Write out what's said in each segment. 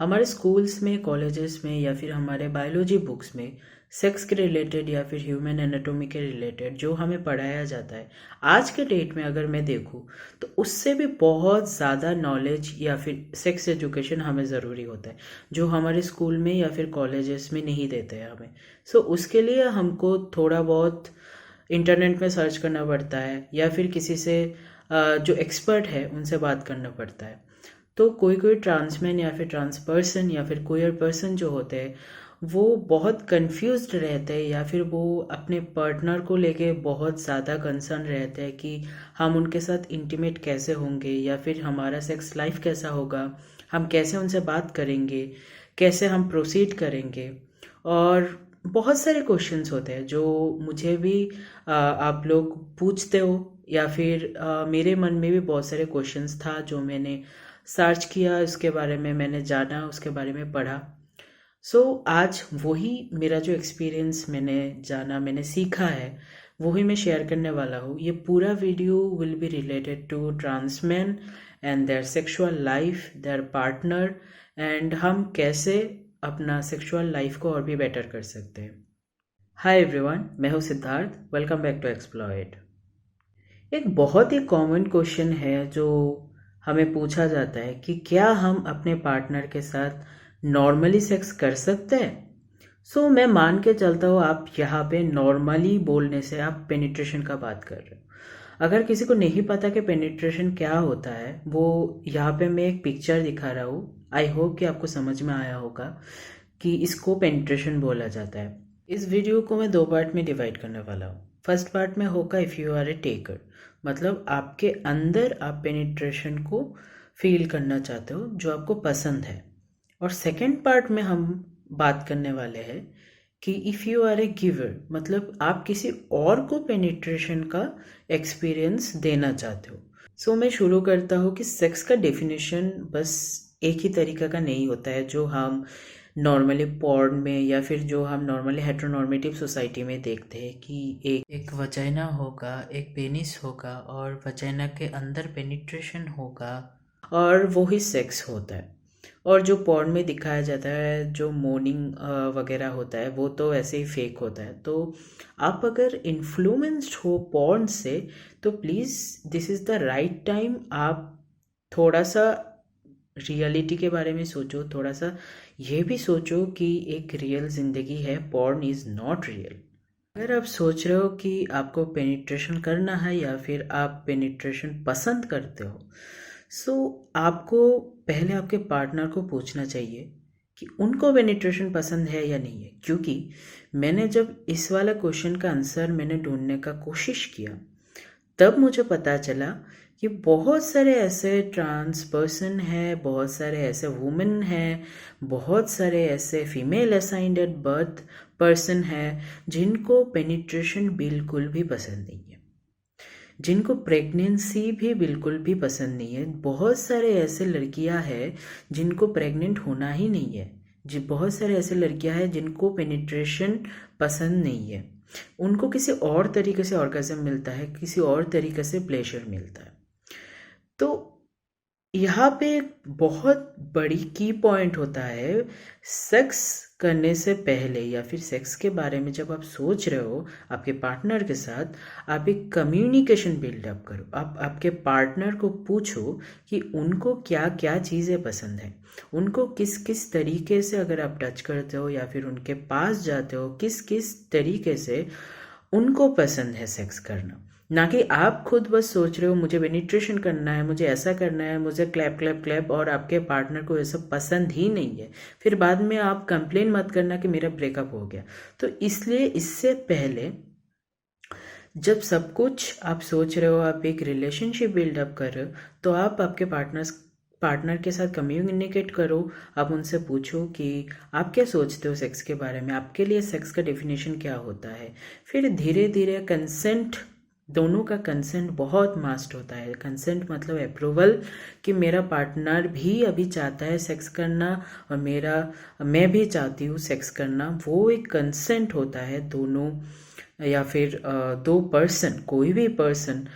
हमारे स्कूल्स में, कॉलेजेस में या फिर हमारे बायोलॉजी बुक्स में सेक्स के रिलेटेड या फिर ह्यूमन एनाटॉमी के रिलेटेड जो हमें पढ़ाया जाता है, आज के डेट में अगर मैं देखूँ तो उससे भी बहुत ज़्यादा नॉलेज या फिर सेक्स एजुकेशन हमें ज़रूरी होता है, जो हमारे स्कूल में या फिर कॉलेजेस में नहीं देते हैं हमें। उसके लिए हमको थोड़ा बहुत इंटरनेट में सर्च करना पड़ता है या फिर किसी से जो एक्सपर्ट है उनसे बात करना पड़ता है। तो कोई कोई ट्रांसमैन या फिर ट्रांस पर्सन या फिर कोयर पर्सन जो होते हैं वो बहुत कंफ्यूज्ड रहते हैं या फिर वो अपने पार्टनर को लेके बहुत ज़्यादा कंसर्न रहते हैं कि हम उनके साथ इंटीमेट कैसे होंगे या फिर हमारा सेक्स लाइफ कैसा होगा, हम कैसे उनसे बात करेंगे, कैसे हम प्रोसीड करेंगे। और बहुत सारे क्वेश्चंस होते हैं जो मुझे भी आप लोग पूछते हो या फिर मेरे मन में भी बहुत सारे क्वेश्चंस था जो मैंने सर्च किया, उसके बारे में मैंने जाना, उसके बारे में पढ़ा। आज वही मेरा जो एक्सपीरियंस मैंने जाना, मैंने सीखा है, वही मैं शेयर करने वाला हूँ। ये पूरा video will be related to trans man and their sexual life, their partner, and हम कैसे अपना सेक्सुअल लाइफ को और भी बेटर कर सकते हैं। हाय एवरीवन, मैं हूँ Siddharth. Welcome back to exploit. एक बहुत ही कॉमन क्वेश्चन है जो हमें पूछा जाता है कि क्या हम अपने पार्टनर के साथ नॉर्मली सेक्स कर सकते हैं। मैं मान के चलता हूँ आप यहाँ पे नॉर्मली बोलने से आप पेनिट्रेशन का बात कर रहे हो। अगर किसी को नहीं पता कि पेनिट्रेशन क्या होता है, वो यहाँ पे मैं एक पिक्चर दिखा रहा हूँ। आई होप कि आपको समझ में आया होगा कि इसको पेनिट्रेशन बोला जाता है। इस वीडियो को मैं दो पार्ट में डिवाइड करने वाला हूँ। फर्स्ट पार्ट में होगा if you are a taker, मतलब आपके अंदर आप पेनिट्रेशन को फील करना चाहते हो जो आपको पसंद है। और सेकंड पार्ट में हम बात करने वाले हैं कि if you are a giver, मतलब आप किसी और को पेनिट्रेशन का एक्सपीरियंस देना चाहते हो। मैं शुरू करता हूँ कि सेक्स का डेफिनेशन बस एक ही तरीका का नहीं होता है जो हम नॉर्मली पॉर्न में या फिर जो हम नॉर्मली हेटेरोनॉर्मेटिव सोसाइटी में देखते हैं कि एक वजाइना होगा, एक पेनिस होगा और वजाइना के अंदर पेनिट्रेशन होगा और वो ही सेक्स होता है। और जो पॉर्न में दिखाया जाता है, जो मोर्निंग वगैरह होता है, वो तो ऐसे ही फेक होता है। तो आप अगर इन्फ्लुएंस्ड हो पॉर्न से तो please this is the right time. आप थोड़ा सा रियलिटी के बारे में सोचो, थोड़ा सा ये भी सोचो कि एक रियल ज़िंदगी है, पॉर्न इज़ नॉट रियल। अगर आप सोच रहे हो कि आपको पेनिट्रेशन करना है या फिर आप पेनिट्रेशन पसंद करते हो, आपको पहले आपके पार्टनर को पूछना चाहिए कि उनको पेनिट्रेशन पसंद है या नहीं है। क्योंकि मैंने जब इस वाला क्वेश्चन का आंसर मैंने ढूंढने का कोशिश किया, तब मुझे पता चला कि बहुत सारे ऐसे ट्रांस पर्सन हैं, बहुत सारे ऐसे वुमेन हैं, बहुत सारे ऐसे female assigned at birth person हैं जिनको पेनिट्रेशन बिल्कुल भी पसंद नहीं है, जिनको प्रेगनेंसी भी बिल्कुल भी पसंद नहीं है। बहुत सारे ऐसे लड़कियां हैं जिनको प्रेग्नेंट होना ही नहीं है। जी, बहुत सारे ऐसे लड़कियां हैं जिनको पेनिट्रेशन पसंद नहीं है। उनको किसी और तरीके से ऑर्गेज़म मिलता है, किसी और तरीके से प्लेजर मिलता है। तो यहाँ पे एक बहुत बड़ी की पॉइंट होता है, सेक्स करने से पहले या फिर सेक्स के बारे में जब आप सोच रहे हो आपके पार्टनर के साथ, आप एक कम्युनिकेशन बिल्डअप करो। आप आपके पार्टनर को पूछो कि उनको क्या क्या चीज़ें पसंद है, उनको किस किस तरीके से अगर आप टच करते हो या फिर उनके पास जाते हो, किस किस तरीके से उनको पसंद है सेक्स करना। ना कि आप खुद बस सोच रहे हो मुझे पेनिट्रेशन करना है, मुझे ऐसा करना है, मुझे क्लैप क्लैप क्लैप, और आपके पार्टनर को ये सब पसंद ही नहीं है। फिर बाद में आप कंप्लेन मत करना कि मेरा ब्रेकअप हो गया। तो इसलिए इससे पहले जब सब कुछ आप सोच रहे हो, आप एक रिलेशनशिप बिल्डअप कर रहे हो, तो आप आपके पार्टनर के साथ कम्युनिकेट करो। आप उनसे पूछो कि आप क्या सोचते हो सेक्स के बारे में, आपके लिए सेक्स का डेफिनेशन क्या होता है। फिर धीरे धीरे कंसेंट, दोनों का कंसेंट बहुत मस्ट होता है। कंसेंट मतलब अप्रूवल कि मेरा पार्टनर भी अभी चाहता है सेक्स करना और मैं भी चाहती हूँ सेक्स करना। वो एक कंसेंट होता है दोनों या फिर दो पर्सन, कोई भी पर्सन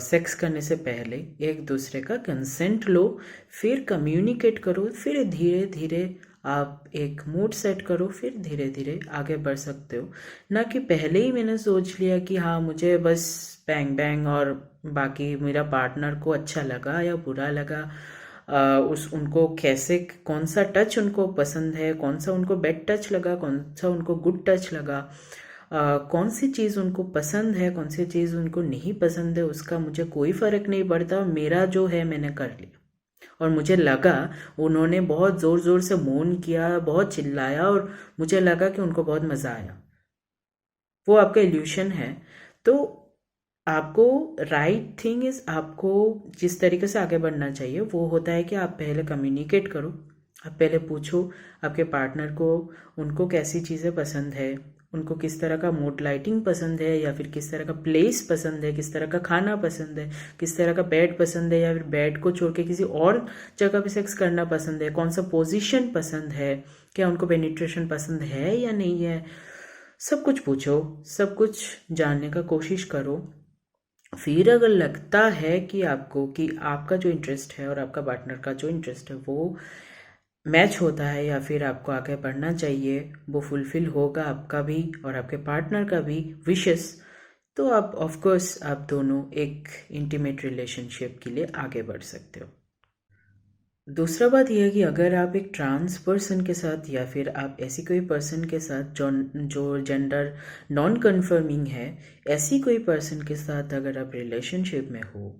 सेक्स करने से पहले एक दूसरे का कंसेंट लो, फिर कम्युनिकेट करो, फिर धीरे धीरे आप एक मूड सेट करो, फिर धीरे धीरे आगे बढ़ सकते हो। ना कि पहले ही मैंने सोच लिया कि हाँ मुझे बस बैंग बैंग और बाकी मेरा पार्टनर को अच्छा लगा या बुरा लगा, उस उनको कैसे कौन सा टच उनको पसंद है, कौन सा उनको बैड टच लगा, कौन सा उनको गुड टच लगा, कौन सी चीज़ उनको पसंद है, कौन सी चीज़ उनको नहीं पसंद है, उसका मुझे कोई फ़र्क नहीं पड़ता। मेरा जो है मैंने कर लिया और मुझे लगा उन्होंने बहुत ज़ोर ज़ोर से मौन किया, बहुत चिल्लाया और मुझे लगा कि उनको बहुत मज़ा आया। वो आपका इल्यूशन है। तो आपको राइट थिंग इज़, आपको जिस तरीके से आगे बढ़ना चाहिए वो होता है कि आप पहले कम्युनिकेट करो। आप पहले पूछो आपके पार्टनर को उनको कैसी चीज़ें पसंद है, उनको किस तरह का मूड लाइटिंग पसंद है, या फिर किस तरह का प्लेस पसंद है, किस तरह का खाना पसंद है, किस तरह का बेड पसंद है, या फिर बेड को छोड़ के किसी और जगह पे सेक्स करना पसंद है, कौन सा पोजीशन पसंद है, क्या उनको पेनिट्रेशन पसंद है या नहीं है। सब कुछ पूछो, सब कुछ जानने का कोशिश करो। फिर अगर लगता है कि आपको कि आपका जो इंटरेस्ट है और आपका पार्टनर का जो इंटरेस्ट है वो मैच होता है, या फिर आपको आगे बढ़ना चाहिए, वो फुलफिल होगा आपका भी और आपके पार्टनर का भी विशेस, तो आप ऑफ कोर्स आप दोनों एक इंटीमेट रिलेशनशिप के लिए आगे बढ़ सकते हो। दूसरा बात यह है कि अगर आप एक ट्रांस पर्सन के साथ या फिर आप ऐसी कोई पर्सन के साथ जो जेंडर नॉन कन्फर्मिंग है, ऐसी कोई पर्सन के साथ अगर आप रिलेशनशिप में हो,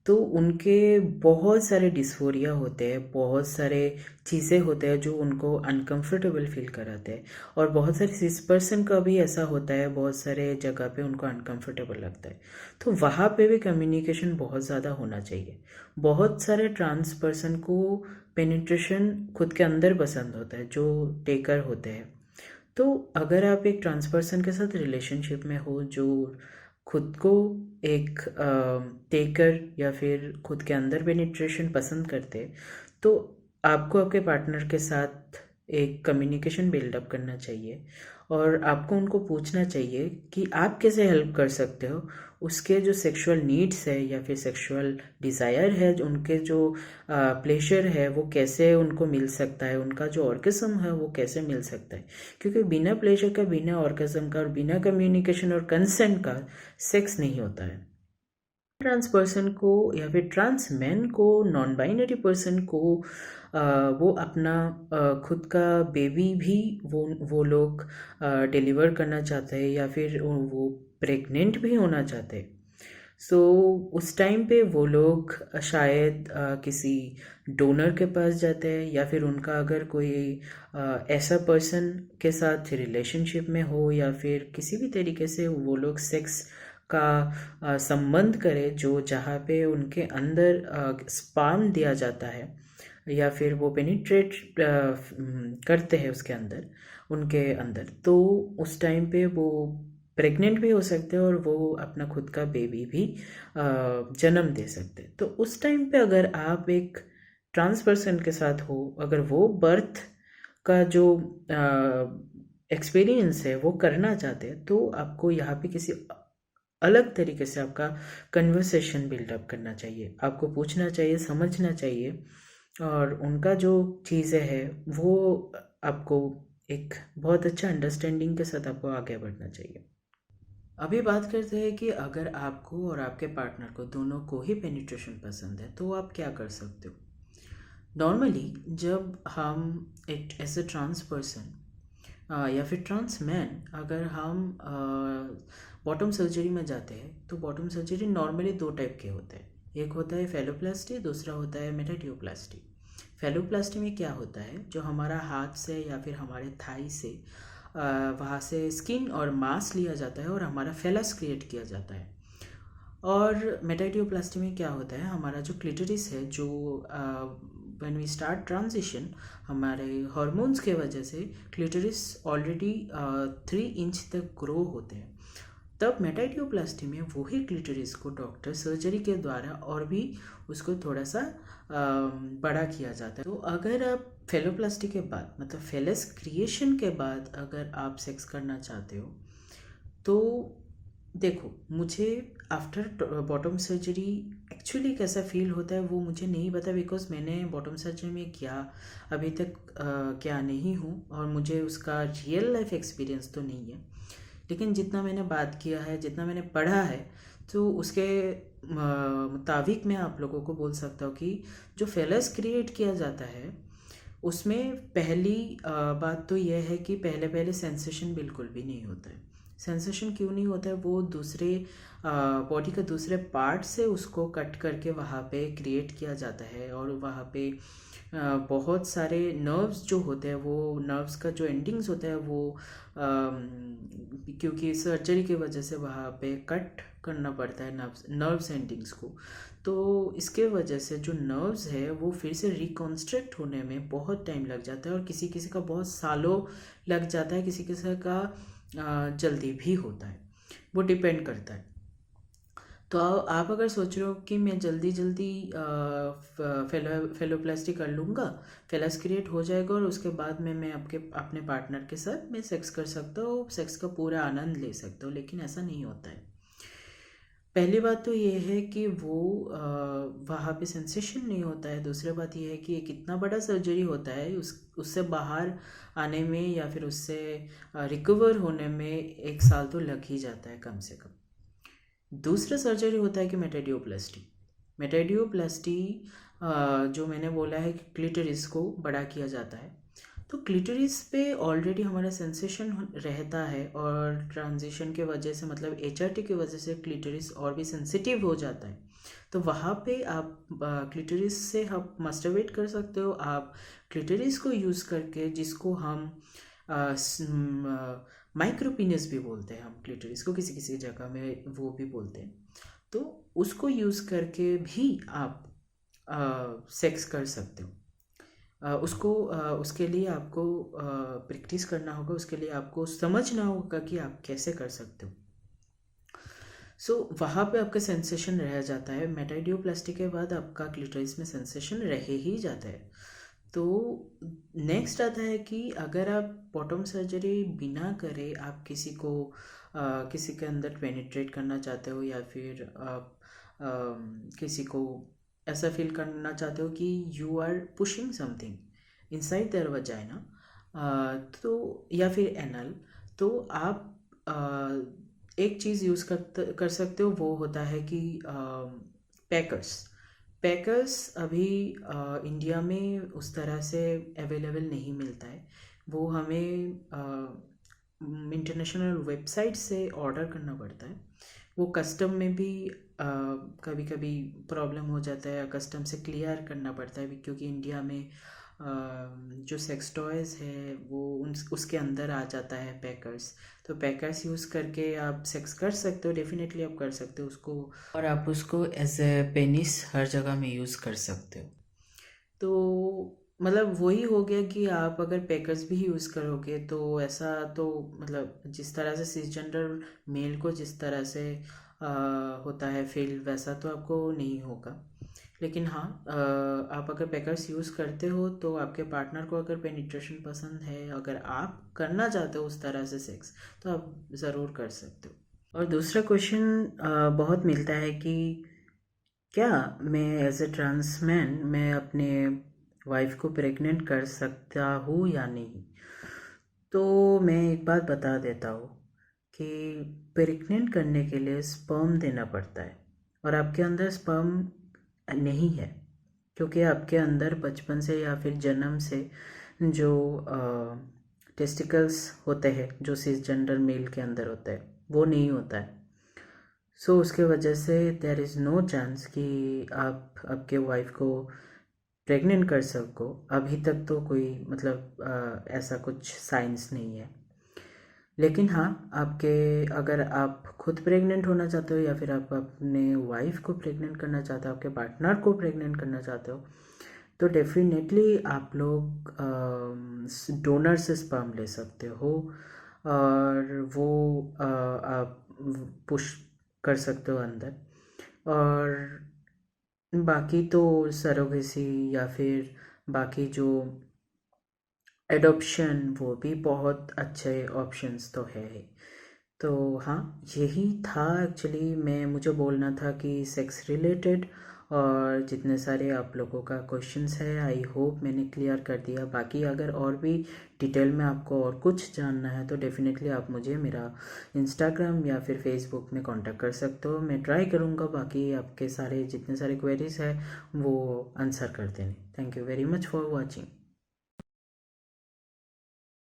तो उनके बहुत सारे डिस्फोरिया होते हैं, बहुत सारे चीज़ें होते हैं जो उनको अनकंफर्टेबल फील कराते हैं। और बहुत सारे सिस पर्सन का भी ऐसा होता है, बहुत सारे जगह पे उनको अनकंफर्टेबल लगता है। तो वहाँ पे भी कम्युनिकेशन बहुत ज़्यादा होना चाहिए। बहुत सारे ट्रांस पर्सन को पेनिट्रेशन खुद के अंदर पसंद होता है, जो टेकर होते हैं। तो अगर आप एक ट्रांस पर्सन के साथ रिलेशनशिप में हो जो खुद को एक टेकर या फिर खुद के अंदर पेनिट्रेशन पसंद करते, तो आपको आपके पार्टनर के साथ एक कम्युनिकेशन बिल्डअप करना चाहिए और आपको उनको पूछना चाहिए कि आप कैसे हेल्प कर सकते हो। उसके जो सेक्सुअल नीड्स है या फिर सेक्सुअल डिज़ायर है, उनके जो प्लेजर है वो कैसे उनको मिल सकता है, उनका जो ऑर्गेज़म है वो कैसे मिल सकता है। क्योंकि बिना प्लेजर का, बिना ऑर्गेज़म का और बिना कम्युनिकेशन और कंसेंट का सेक्स नहीं होता है। ट्रांस पर्सन को या फिर ट्रांस मैन को, नॉन बाइनरी पर्सन को वो अपना खुद का बेबी भी वो लोग डिलीवर करना चाहते हैं या फिर वो प्रेग्नेंट भी होना चाहते हैं। सो उस टाइम पे वो लोग शायद किसी डोनर के पास जाते हैं, या फिर उनका अगर कोई ऐसा पर्सन के साथ रिलेशनशिप में हो या फिर किसी भी तरीके से वो लोग सेक्स का संबंध करें, जो जहाँ पे उनके अंदर स्पार्म दिया जाता है या फिर वो पेनिट्रेट करते हैं उसके अंदर, उनके अंदर, तो उस टाइम पे वो प्रेग्नेंट भी हो सकते हैं और वो अपना खुद का बेबी भी जन्म दे सकते हैं। तो उस टाइम पे अगर आप एक ट्रांस पर्सन के साथ हो, अगर वो बर्थ का जो एक्सपीरियंस है वो करना चाहते हैं, तो आपको यहाँ पे किसी अलग तरीके से आपका कन्वर्सेशन बिल्डअप करना चाहिए। आपको पूछना चाहिए, समझना चाहिए और उनका जो चीज़ें हैं वो आपको एक बहुत अच्छा अंडरस्टैंडिंग के साथ आपको आगे बढ़ना चाहिए। अभी बात करते हैं कि अगर आपको और आपके पार्टनर को दोनों को ही पेनिट्रेशन पसंद है तो आप क्या कर सकते हो। नॉर्मली जब हम एक ऐसे ट्रांस पर्सन या फिर ट्रांस मैन अगर हम बॉटम सर्जरी में जाते हैं, तो बॉटम सर्जरी नॉर्मली दो टाइप के होते हैं। एक होता है फेलोप्लास्टी, दूसरा होता है मेटाटियोप्लास्टी। फेलोप्लास्टी में क्या होता है, जो हमारा हाथ से या फिर हमारे थाई से वहाँ से स्किन और मांस लिया जाता है और हमारा फेलस क्रिएट किया जाता है। और मेटाटियोप्लास्टी में क्या होता है, हमारा जो क्लिटरिस है, जो व्हेन वी स्टार्ट ट्रांजिशन, हमारे हार्मोन्स के वजह से क्लिटरिस ऑलरेडी 3 इंच तक ग्रो होते हैं। तब मेटाटियोप्लास्टी में वही क्लिटरिस को डॉक्टर सर्जरी के द्वारा और भी उसको थोड़ा सा बड़ा किया जाता है। तो अगर आप फेलोप्लास्टी के बाद, मतलब फेलस क्रिएशन के बाद अगर आप सेक्स करना चाहते हो, तो देखो, मुझे आफ्टर बॉटम सर्जरी एक्चुअली कैसा फील होता है वो मुझे नहीं पता, बिकॉज मैंने बॉटम सर्जरी में क्या अभी तक क्या नहीं हूँ, और मुझे उसका रियल लाइफ एक्सपीरियंस तो नहीं है। लेकिन जितना मैंने बात किया है, जितना मैंने पढ़ा है, तो उसके मुताबिक मैं आप लोगों को बोल सकता हूँ कि जो फेलस क्रिएट किया जाता है उसमें पहली बात तो यह है कि पहले पहले सेंसेशन बिल्कुल भी नहीं होता है। सेंसेशन क्यों नहीं होता है? वो दूसरे बॉडी के दूसरे पार्ट से उसको कट करके वहाँ पे क्रिएट किया जाता है, और वहाँ पे बहुत सारे नर्व्स जो होते हैं, वो नर्व्स का जो एंडिंग्स होता है वो क्योंकि सर्जरी की वजह से वहाँ पे कट करना पड़ता है नर्व्स एंडिंग्स को, तो इसके वजह से जो नर्व्स है वो फिर से रिकॉन्स्ट्रक्ट होने में बहुत टाइम लग जाता है, और किसी किसी का बहुत सालों लग जाता है, किसी किसी का जल्दी भी होता है, वो डिपेंड करता है। तो आप अगर सोच रहे हो कि मैं जल्दी जल्दी फेलोप्लास्टी कर लूँगा, फेलस क्रिएट हो जाएगा और उसके बाद में मैं अपने पार्टनर के साथ मैं सेक्स कर सकता हूँ, सेक्स का पूरा आनंद ले सकता हूँ, लेकिन ऐसा नहीं होता है। पहली बात तो ये है कि वो वहाँ पे सेंसेशन नहीं होता है। दूसरी बात ये है कि एक इतना बड़ा सर्जरी होता है, उससे बाहर आने में या फिर उससे रिकवर होने में 1 साल तो लग ही जाता है कम से कम। दूसरा सर्जरी होता है कि मेटाडियोप्लास्टी। मेटाडियोप्लास्टी जो मैंने बोला है कि क्लिटरिस को बड़ा किया जाता है, तो क्लिटरिस पे ऑलरेडी हमारा सेंसेशन रहता है, और ट्रांजिशन के वजह से मतलब HRT की वजह से क्लिटरिस और भी सेंसिटिव हो जाता है। तो वहाँ पे आप क्लिटरिस से आप मस्टरबेट कर सकते हो, आप क्लिटरिस को यूज़ करके, जिसको हम माइक्रोपीनियस भी बोलते हैं, हम क्लिटरिस को किसी किसी जगह में वो भी बोलते हैं, तो उसको यूज़ करके भी आप सेक्स कर सकते हो। उसके लिए आपको प्रैक्टिस करना होगा, उसके लिए आपको समझना होगा कि आप कैसे कर सकते हो। सो वहाँ पे आपका सेंसेशन रह जाता है। मेटाइडियोप्लास्टी के बाद आपका क्लिटरिस में सेंसेशन रह ही जाता है। तो नेक्स्ट आता है कि अगर आप बॉटम सर्जरी बिना करे आप किसी के अंदर पेनिट्रेट करना चाहते हो, या फिर आप किसी को ऐसा फील करना चाहते हो कि you are pushing something inside their vagina, तो या फिर एनल, तो आप एक चीज़ यूज़ कर सकते हो, वो होता है कि पैकर्स। पैकर्स अभी इंडिया में उस तरह से अवेलेबल नहीं मिलता है, वो हमें इंटरनेशनल वेबसाइट से ऑर्डर करना पड़ता है। वो कस्टम में भी कभी कभी प्रॉब्लम हो जाता है, कस्टम से क्लियर करना पड़ता है, क्योंकि इंडिया में जो सेक्स टॉयज़ है वो उसके अंदर आ जाता है पैकर्स। तो पैकर्स यूज़ करके आप सेक्स कर सकते हो, डेफिनेटली आप कर सकते हो उसको, और आप उसको एज ए पेनिस हर जगह में यूज़ कर सकते हो। तो मतलब वही हो गया कि आप अगर पैकर्स भी यूज़ करोगे तो ऐसा तो मतलब जिस तरह से सिसजेंडर मेल को जिस तरह से होता है फील, वैसा तो आपको नहीं होगा। लेकिन हाँ, आप अगर पैकर्स यूज़ करते हो तो आपके पार्टनर को अगर पेनिट्रेशन पसंद है, अगर आप करना चाहते हो उस तरह से सेक्स, तो आप ज़रूर कर सकते हो। और दूसरा क्वेश्चन बहुत मिलता है कि क्या मैं एज ए ट्रांस मैन मैं अपने वाइफ को प्रेग्नेंट कर सकता हूँ या नहीं? तो मैं एक बात बता देता हूँ कि प्रेग्नेंट करने के लिए स्पर्म देना पड़ता है, और आपके अंदर स्पर्म नहीं है, क्योंकि आपके अंदर बचपन से या फिर जन्म से जो टेस्टिकल्स होते हैं जो सिसजेंडर मेल के अंदर होता है वो नहीं होता है। सो उसके वजह से देयर इज़ नो चांस कि आप आपके वाइफ को प्रेग्नेंट कर सको। अभी तक तो कोई मतलब ऐसा कुछ साइंस नहीं है। लेकिन हाँ, आपके अगर आप खुद प्रेग्नेंट होना चाहते हो, या फिर आप अपने वाइफ को प्रेग्नेंट करना चाहते हो, आपके पार्टनर को प्रेग्नेंट करना चाहते हो, तो डेफिनेटली आप लोग डोनर से स्पर्म ले सकते हो, और वो आप पुश कर सकते हो अंदर। और बाकी तो सरोगेसी या फिर बाकी जो एडॉप्शन, वो भी बहुत अच्छे ऑप्शंस तो है ही। तो हाँ, यही था एक्चुअली, मुझे बोलना था कि सेक्स रिलेटेड और जितने सारे आप लोगों का क्वेश्चंस है, आई होप मैंने क्लियर कर दिया। बाकी अगर और भी डिटेल में आपको और कुछ जानना है तो डेफिनेटली आप मुझे मेरा इंस्टाग्राम या फिर फेसबुक में कांटेक्ट कर सकते हो। मैं ट्राई करूँगा बाकी आपके सारे जितने सारे क्वेरीज है वो आंसर कर देने। Thank you very much for watching.